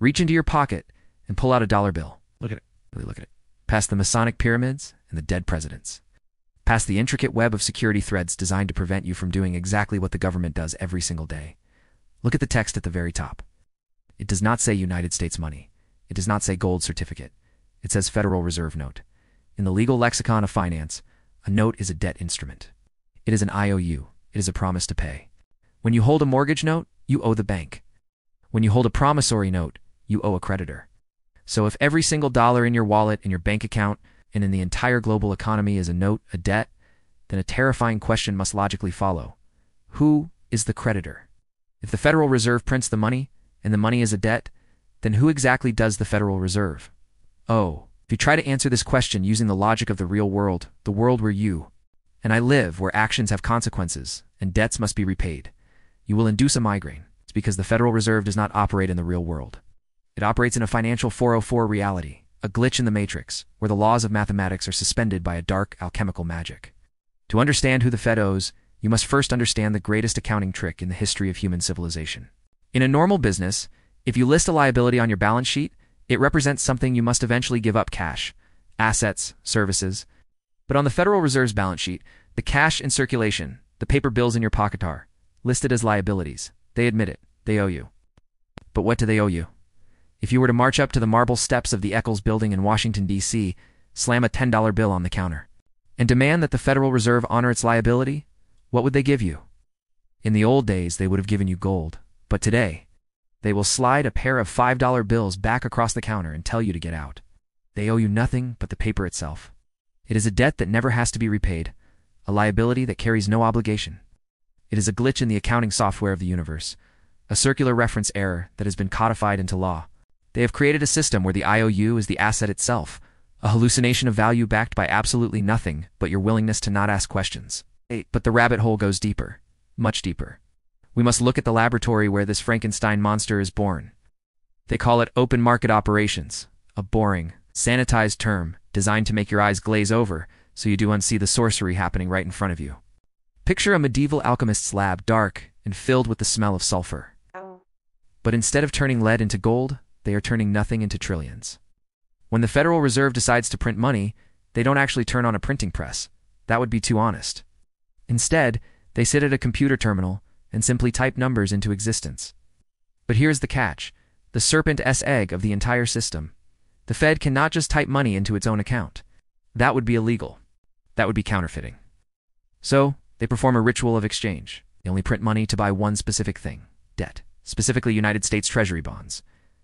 Reach into your pocket and pull out a dollar bill. Look at it. Really look at it. Past the Masonic pyramids and the dead presidents. Past the intricate web of security threads designed to prevent you from doing exactly what the government does every single day. Look at the text at the very top. It does not say United States money. It does not say gold certificate. It says Federal Reserve note. In the legal lexicon of finance, a note is a debt instrument. It is an IOU. It is a promise to pay. When you hold a mortgage note, you owe the bank. When you hold a promissory note, you owe a creditor. So if every single dollar in your wallet, in your bank account, and in the entire global economy is a note, a debt, then a terrifying question must logically follow. Who is the creditor? If the Federal Reserve prints the money, and the money is a debt, then who exactly does the Federal Reserve? Oh, if you try to answer this question using the logic of the real world, the world where you and I live, where actions have consequences, and debts must be repaid, you will induce a migraine. It's because the Federal Reserve does not operate in the real world. It operates in a financial 404 reality, a glitch in the matrix, where the laws of mathematics are suspended by a dark alchemical magic. To understand who the Fed owes, you must first understand the greatest accounting trick in the history of human civilization. In a normal business, if you list a liability on your balance sheet, it represents something you must eventually give up: cash, assets, services. But on the Federal Reserve's balance sheet, the cash in circulation, the paper bills in your pocket are listed as liabilities. They admit it. They owe you. But what do they owe you? If you were to march up to the marble steps of the Eccles Building in Washington, D.C., slam a $10 bill on the counter, and demand that the Federal Reserve honor its liability, what would they give you? In the old days, they would have given you gold. But today, they will slide a pair of $5 bills back across the counter and tell you to get out. They owe you nothing but the paper itself. It is a debt that never has to be repaid, a liability that carries no obligation. It is a glitch in the accounting software of the universe, a circular reference error that has been codified into law. They have created a system where the IOU is the asset itself, a hallucination of value backed by absolutely nothing but your willingness to not ask questions. But the rabbit hole goes deeper, much deeper. We must look at the laboratory where this Frankenstein monster is born. They call it open market operations, a boring, sanitized term designed to make your eyes glaze over so you do unsee the sorcery happening right in front of you. Picture a medieval alchemist's lab, dark and filled with the smell of sulfur. But instead of turning lead into gold, they are turning nothing into trillions. When the Federal Reserve decides to print money, they don't actually turn on a printing press. That would be too honest. Instead, they sit at a computer terminal and simply type numbers into existence. But here's the catch, the serpent's egg of the entire system. The Fed cannot just type money into its own account. That would be illegal. That would be counterfeiting. So, they perform a ritual of exchange. They only print money to buy one specific thing: debt, specifically United States Treasury bonds.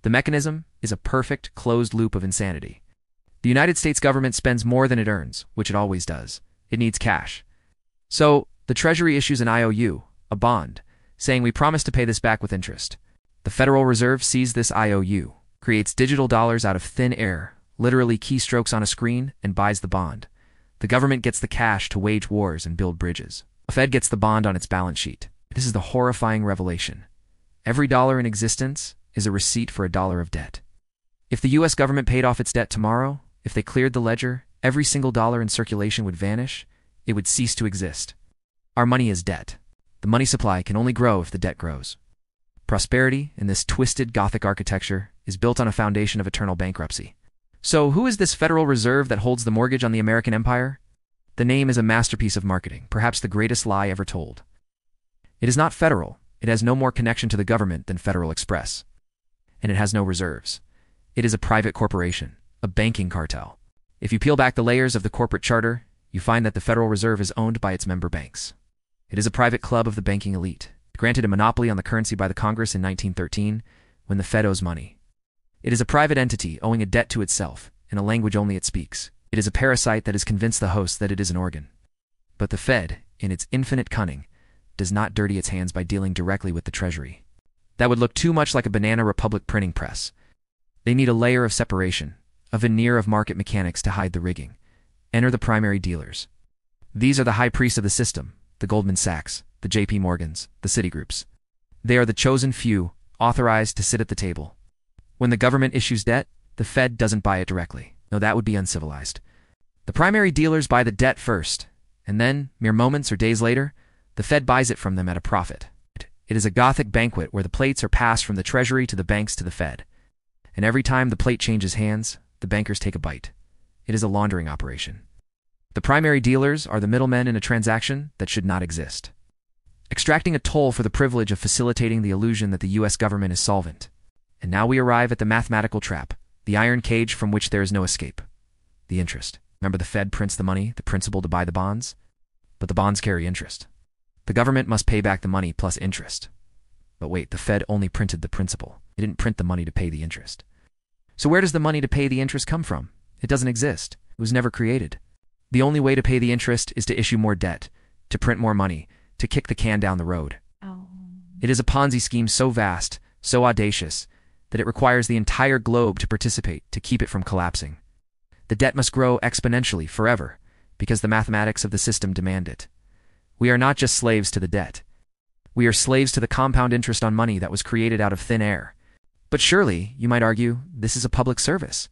The mechanism is a perfect, closed loop of insanity. The United States government spends more than it earns, which it always does. It needs cash. So, the Treasury issues an IOU, a bond, saying we promise to pay this back with interest. The Federal Reserve sees this IOU, creates digital dollars out of thin air, literally keystrokes on a screen, and buys the bond. The government gets the cash to wage wars and build bridges. The Fed gets the bond on its balance sheet. This is the horrifying revelation. Every dollar in existence is a receipt for a dollar of debt. If the U.S. government paid off its debt tomorrow, if they cleared the ledger, every single dollar in circulation would vanish. It would cease to exist. Our money is debt. The money supply can only grow if the debt grows. Prosperity, in this twisted Gothic architecture, is built on a foundation of eternal bankruptcy. So who is this Federal Reserve that holds the mortgage on the American empire? The name is a masterpiece of marketing, perhaps the greatest lie ever told. It is not federal. It has no more connection to the government than Federal Express. And it has no reserves. It is a private corporation, a banking cartel. If you peel back the layers of the corporate charter, you find that the Federal Reserve is owned by its member banks. It is a private club of the banking elite, granted a monopoly on the currency by the Congress in 1913, when the Fed owes money. It is a private entity owing a debt to itself, in a language only it speaks. It is a parasite that has convinced the host that it is an organ. But the Fed, in its infinite cunning, does not dirty its hands by dealing directly with the Treasury. That would look too much like a Banana Republic printing press. They need a layer of separation, a veneer of market mechanics to hide the rigging. Enter the primary dealers. These are the high priests of the system, the Goldman Sachs, the JP Morgans, the Citigroups. They are the chosen few, authorized to sit at the table. When the government issues debt, the Fed doesn't buy it directly. No, that would be uncivilized. The primary dealers buy the debt first, and then, mere moments or days later, the Fed buys it from them at a profit. It is a Gothic banquet where the plates are passed from the Treasury to the banks to the Fed. And every time the plate changes hands, the bankers take a bite. It is a laundering operation. The primary dealers are the middlemen in a transaction that should not exist, extracting a toll for the privilege of facilitating the illusion that the U.S. government is solvent. And now we arrive at the mathematical trap, the iron cage from which there is no escape. The interest. Remember, the Fed prints the money, the principal to buy the bonds? But the bonds carry interest. The government must pay back the money plus interest. But wait, the Fed only printed the principal. It didn't print the money to pay the interest. So where does the money to pay the interest come from? It doesn't exist. It was never created. The only way to pay the interest is to issue more debt, to print more money, to kick the can down the road. Oh. It is a Ponzi scheme so vast, so audacious, that it requires the entire globe to participate to keep it from collapsing. The debt must grow exponentially forever, because the mathematics of the system demand it. We are not just slaves to the debt. We are slaves to the compound interest on money that was created out of thin air. But surely, you might argue, this is a public service.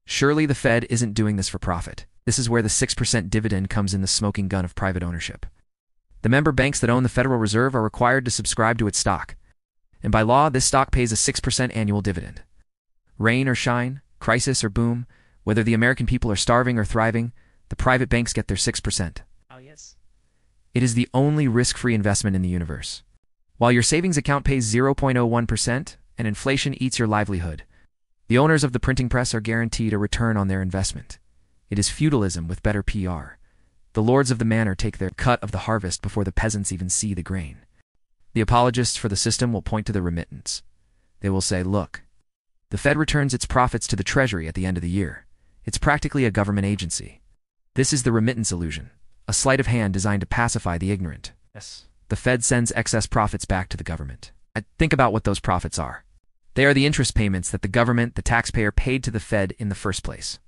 Surely the Fed isn't doing this for profit. This is where the 6% dividend comes in the smoking gun of private ownership. The member banks that own the Federal Reserve are required to subscribe to its stock. And by law, this stock pays a 6% annual dividend. Rain or shine, crisis or boom, whether the American people are starving or thriving, the private banks get their 6%. Oh, yes. It is the only risk-free investment in the universe. While your savings account pays 0.01% and inflation eats your livelihood, the owners of the printing press are guaranteed a return on their investment. It is feudalism with better PR. The lords of the manor take their cut of the harvest before the peasants even see the grain. The apologists for the system will point to the remittance. They will say, look, the Fed returns its profits to the Treasury at the end of the year. It's practically a government agency. This is the remittance illusion, a sleight of hand designed to pacify the ignorant. Yes. The Fed sends excess profits back to the government. Think about what those profits are. They are the interest payments that the government, the taxpayer, paid to the Fed in the first place.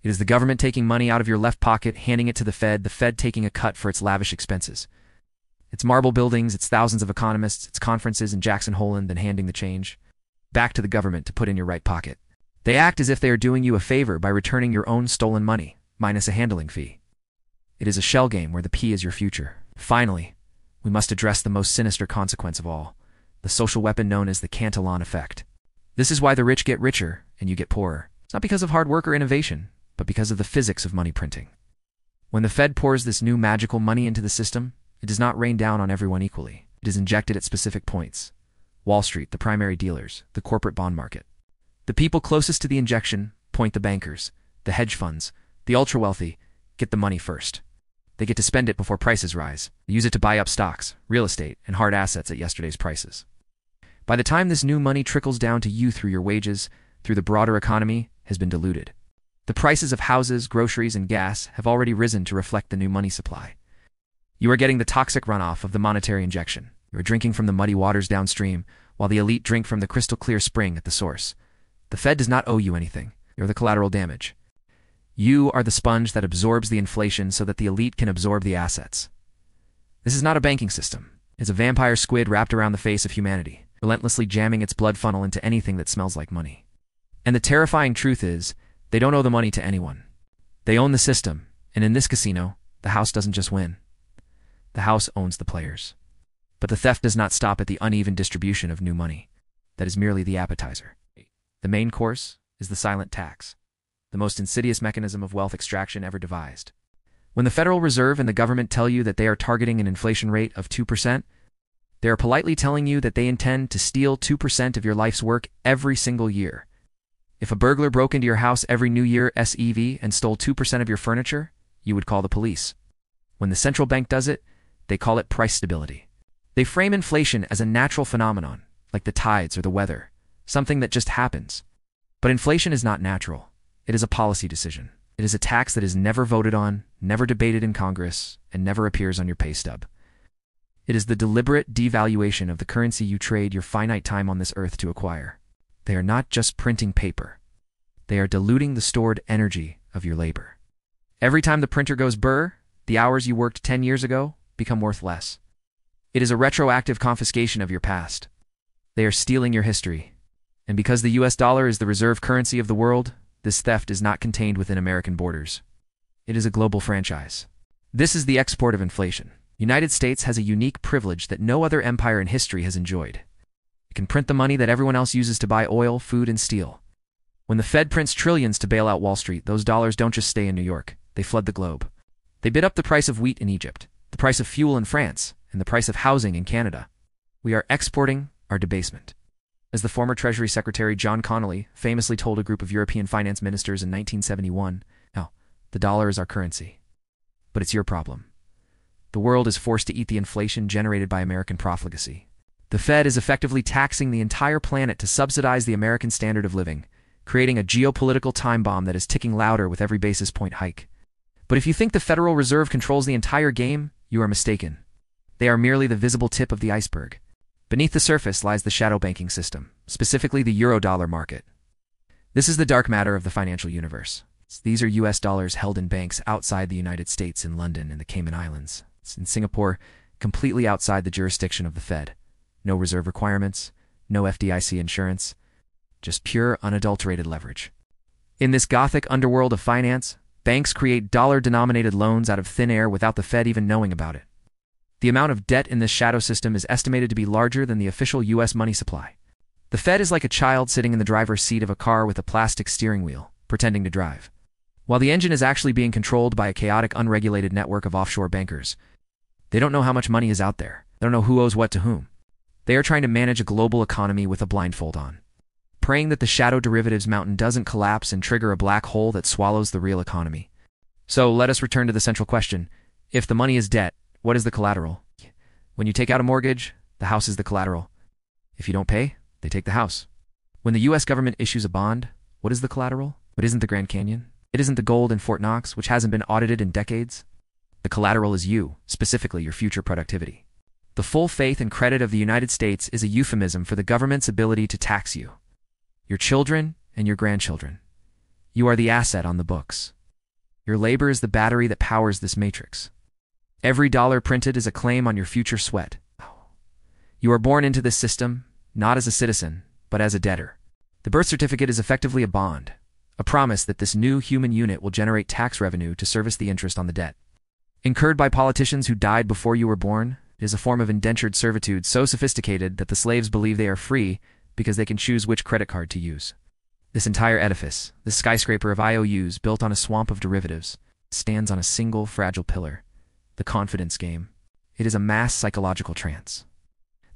It is the government taking money out of your left pocket, handing it to the Fed taking a cut for its lavish expenses. It's marble buildings, it's thousands of economists, it's conferences in Jackson Hole, then handing the change back to the government to put in your right pocket. They act as if they are doing you a favor by returning your own stolen money, minus a handling fee. It is a shell game where the P is your future. Finally, we must address the most sinister consequence of all, the social weapon known as the Cantillon effect. This is why the rich get richer and you get poorer. It's not because of hard work or innovation, but because of the physics of money printing. When the Fed pours this new magical money into the system, it does not rain down on everyone equally. It is injected at specific points. Wall Street, the primary dealers, the corporate bond market. The people closest to the injection, point the bankers, the hedge funds, the ultra-wealthy, get the money first. They get to spend it before prices rise. They use it to buy up stocks, real estate, and hard assets at yesterday's prices. By the time this new money trickles down to you through your wages, through the broader economy, has been diluted. The prices of houses, groceries, and gas have already risen to reflect the new money supply. You are getting the toxic runoff of the monetary injection. You are drinking from the muddy waters downstream, while the elite drink from the crystal-clear spring at the source. The Fed does not owe you anything. You're the collateral damage. You are the sponge that absorbs the inflation so that the elite can absorb the assets. This is not a banking system. It's a vampire squid wrapped around the face of humanity, relentlessly jamming its blood funnel into anything that smells like money. And the terrifying truth is, they don't owe the money to anyone. They own the system, and in this casino, the house doesn't just win. The house owns the players. But the theft does not stop at the uneven distribution of new money. That is merely the appetizer. The main course is the silent tax, the most insidious mechanism of wealth extraction ever devised. When the Federal Reserve and the government tell you that they are targeting an inflation rate of 2%, they are politely telling you that they intend to steal 2% of your life's work every single year. If a burglar broke into your house every New Year SEV and stole 2% of your furniture, you would call the police. When the central bank does it, they call it price stability. They frame inflation as a natural phenomenon, like the tides or the weather, something that just happens. But inflation is not natural. It is a policy decision. It is a tax that is never voted on, never debated in Congress, and never appears on your pay stub. It is the deliberate devaluation of the currency you trade your finite time on this earth to acquire. They are not just printing paper. They are diluting the stored energy of your labor. Every time the printer goes burr, the hours you worked 10 years ago become worth less. It is a retroactive confiscation of your past. They are stealing your history. And because the US dollar is the reserve currency of the world, this theft is not contained within American borders. It is a global franchise. This is the export of inflation. United States has a unique privilege that no other empire in history has enjoyed. It can print the money that everyone else uses to buy oil, food, and steel. When the Fed prints trillions to bail out Wall Street, those dollars don't just stay in New York. They flood the globe. They bid up the price of wheat in Egypt, the price of fuel in France, and the price of housing in Canada. We are exporting our debasement. As the former Treasury Secretary John Connolly famously told a group of European finance ministers in 1971, "Now, the dollar is our currency. But it's your problem. The world is forced to eat the inflation generated by American profligacy. The Fed is effectively taxing the entire planet to subsidize the American standard of living, creating a geopolitical time bomb that is ticking louder with every basis point hike. But if you think the Federal Reserve controls the entire game, you are mistaken. They are merely the visible tip of the iceberg. Beneath the surface lies the shadow banking system, specifically the Eurodollar market. This is the dark matter of the financial universe. These are US dollars held in banks outside the United States, in London and the Cayman Islands. In Singapore, completely outside the jurisdiction of the Fed. No reserve requirements, no FDIC insurance, just pure, unadulterated leverage. In this gothic underworld of finance, banks create dollar-denominated loans out of thin air without the Fed even knowing about it. The amount of debt in this shadow system is estimated to be larger than the official US money supply. The Fed is like a child sitting in the driver's seat of a car with a plastic steering wheel, pretending to drive, while the engine is actually being controlled by a chaotic, unregulated network of offshore bankers. They don't know how much money is out there. They don't know who owes what to whom. They are trying to manage a global economy with a blindfold on, praying that the shadow derivatives mountain doesn't collapse and trigger a black hole that swallows the real economy. So let us return to the central question. If the money is debt, what is the collateral? When you take out a mortgage, the house is the collateral. If you don't pay, they take the house. When the US government issues a bond, what is the collateral? It isn't the Grand Canyon. It isn't the gold in Fort Knox, which hasn't been audited in decades. The collateral is you, specifically your future productivity. The full faith and credit of the United States is a euphemism for the government's ability to tax you, your children, and your grandchildren. You are the asset on the books. Your labor is the battery that powers this matrix. Every dollar printed is a claim on your future sweat. You are born into this system, not as a citizen, but as a debtor. The birth certificate is effectively a bond, a promise that this new human unit will generate tax revenue to service the interest on the debt. Incurred by politicians who died before you were born, it is a form of indentured servitude so sophisticated that the slaves believe they are free because they can choose which credit card to use. This entire edifice, this skyscraper of IOUs built on a swamp of derivatives, stands on a single fragile pillar: the confidence game. It is a mass psychological trance.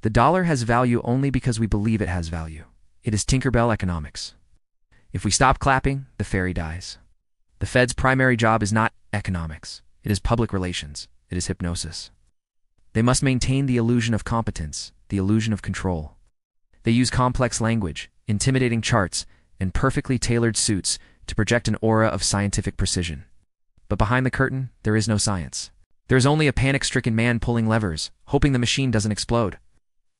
The dollar has value only because we believe it has value. It is Tinkerbell economics. If we stop clapping, the fairy dies. The Fed's primary job is not economics. It is public relations. It is hypnosis. They must maintain the illusion of competence, the illusion of control. They use complex language, intimidating charts, and perfectly tailored suits to project an aura of scientific precision. But behind the curtain, there is no science. There is only a panic-stricken man pulling levers, hoping the machine doesn't explode.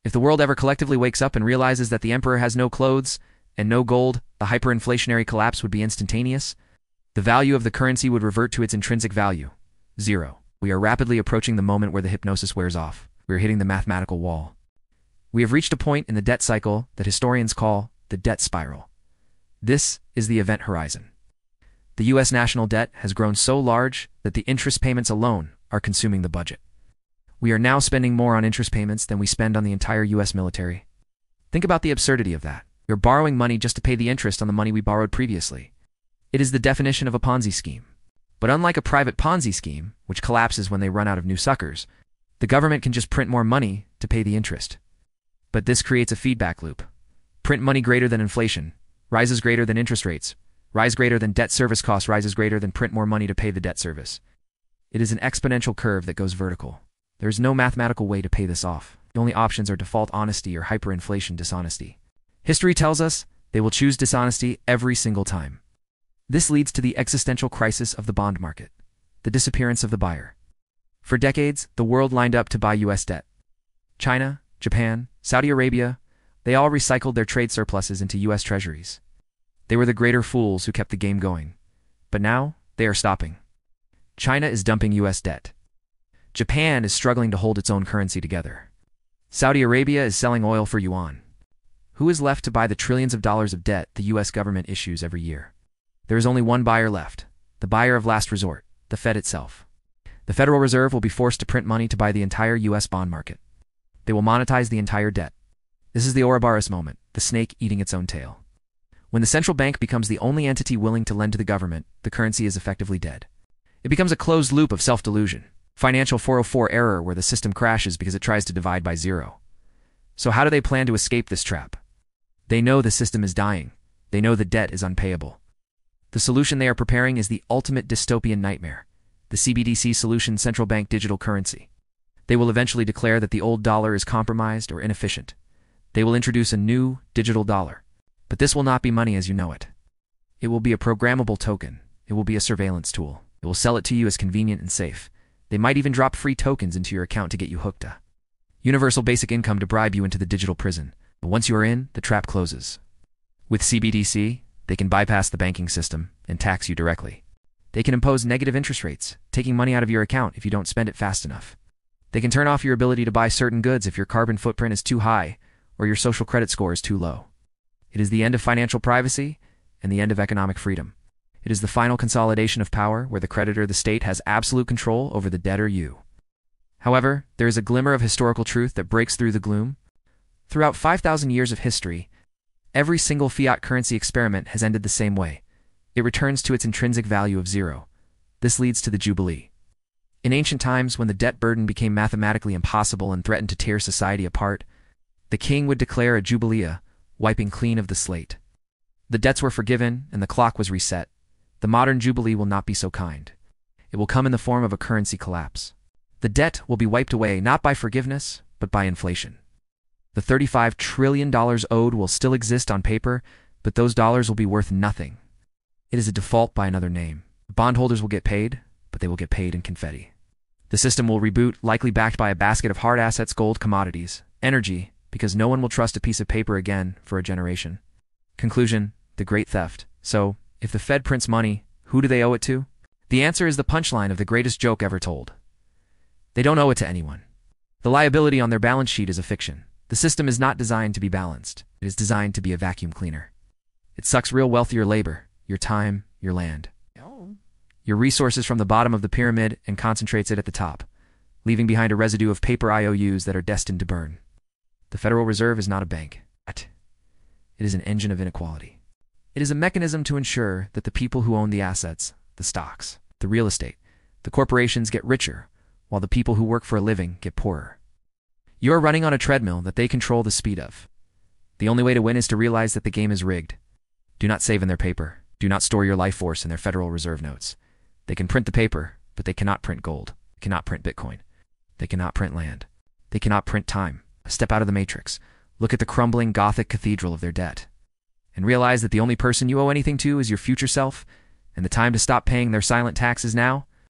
If the world ever collectively wakes up and realizes that the emperor has no clothes and no gold, the hyperinflationary collapse would be instantaneous. The value of the currency would revert to its intrinsic value: zero. We are rapidly approaching the moment where the hypnosis wears off. We are hitting the mathematical wall. We have reached a point in the debt cycle that historians call the debt spiral. This is the event horizon. The U.S. national debt has grown so large that the interest payments alone are consuming the budget. We are now spending more on interest payments than we spend on the entire U.S. military. Think about the absurdity of that. We're borrowing money just to pay the interest on the money we borrowed previously. It is the definition of a Ponzi scheme. But unlike a private Ponzi scheme, which collapses when they run out of new suckers, the government can just print more money to pay the interest. But this creates a feedback loop. Print money greater than inflation, rises greater than interest rates, rise greater than debt service costs, rises greater than print more money to pay the debt service. It is an exponential curve that goes vertical. There is no mathematical way to pay this off. The only options are default honesty or hyperinflation dishonesty. History tells us they will choose dishonesty every single time. This leads to the existential crisis of the bond market, the disappearance of the buyer. For decades, the world lined up to buy U.S. debt. China, Japan, Saudi Arabia, they all recycled their trade surpluses into U.S. treasuries. They were the greater fools who kept the game going. But now, they are stopping. China is dumping U.S. debt. Japan is struggling to hold its own currency together. Saudi Arabia is selling oil for yuan. Who is left to buy the trillions of dollars of debt the U.S. government issues every year? There is only one buyer left, the buyer of last resort, the Fed itself. The Federal Reserve will be forced to print money to buy the entire U.S. bond market. They will monetize the entire debt. This is the Ouroboros moment, the snake eating its own tail. When the central bank becomes the only entity willing to lend to the government, the currency is effectively dead. It becomes a closed loop of self-delusion, financial 404 error where the system crashes because it tries to divide by zero. So how do they plan to escape this trap? They know the system is dying. They know the debt is unpayable. The solution they are preparing is the ultimate dystopian nightmare, the CBDC solution, central bank digital currency. They will eventually declare that the old dollar is compromised or inefficient. They will introduce a new digital dollar. But this will not be money as you know it. It will be a programmable token. It will be a surveillance tool. It will sell it to you as convenient and safe. They might even drop free tokens into your account to get you hooked. Universal basic income to bribe you into the digital prison. But once you are in, the trap closes. With CBDC, they can bypass the banking system and tax you directly. They can impose negative interest rates, taking money out of your account if you don't spend it fast enough. They can turn off your ability to buy certain goods if your carbon footprint is too high or your social credit score is too low. It is the end of financial privacy and the end of economic freedom. It is the final consolidation of power where the creditor, the state, has absolute control over the debtor, you. However, there is a glimmer of historical truth that breaks through the gloom. Throughout 5,000 years of history, every single fiat currency experiment has ended the same way. It returns to its intrinsic value of zero. This leads to the Jubilee. In ancient times, when the debt burden became mathematically impossible and threatened to tear society apart, the king would declare a Jubilee, wiping clean of the slate. The debts were forgiven and the clock was reset. The modern Jubilee will not be so kind. It will come in the form of a currency collapse. The debt will be wiped away not by forgiveness, but by inflation. The $35 trillion owed will still exist on paper, but those dollars will be worth nothing. It is a default by another name. Bondholders will get paid, but they will get paid in confetti. The system will reboot, likely backed by a basket of hard assets, gold, commodities, energy, because no one will trust a piece of paper again for a generation. Conclusion: the great theft. So, if the Fed prints money, who do they owe it to? The answer is the punchline of the greatest joke ever told. They don't owe it to anyone. The liability on their balance sheet is a fiction. The system is not designed to be balanced. It is designed to be a vacuum cleaner. It sucks real wealth, your labor, your time, your land, your resources from the bottom of the pyramid and concentrates it at the top, leaving behind a residue of paper IOUs that are destined to burn. The Federal Reserve is not a bank. It is an engine of inequality. It is a mechanism to ensure that the people who own the assets, the stocks, the real estate, the corporations get richer, while the people who work for a living get poorer. You are running on a treadmill that they control the speed of. The only way to win is to realize that the game is rigged. Do not save in their paper. Do not store your life force in their Federal Reserve notes. They can print the paper, but they cannot print gold. They cannot print Bitcoin. They cannot print land. They cannot print time. Step out of the matrix. Look at the crumbling Gothic cathedral of their debt. And realize that the only person you owe anything to is your future self, and the time to stop paying their silent taxes now.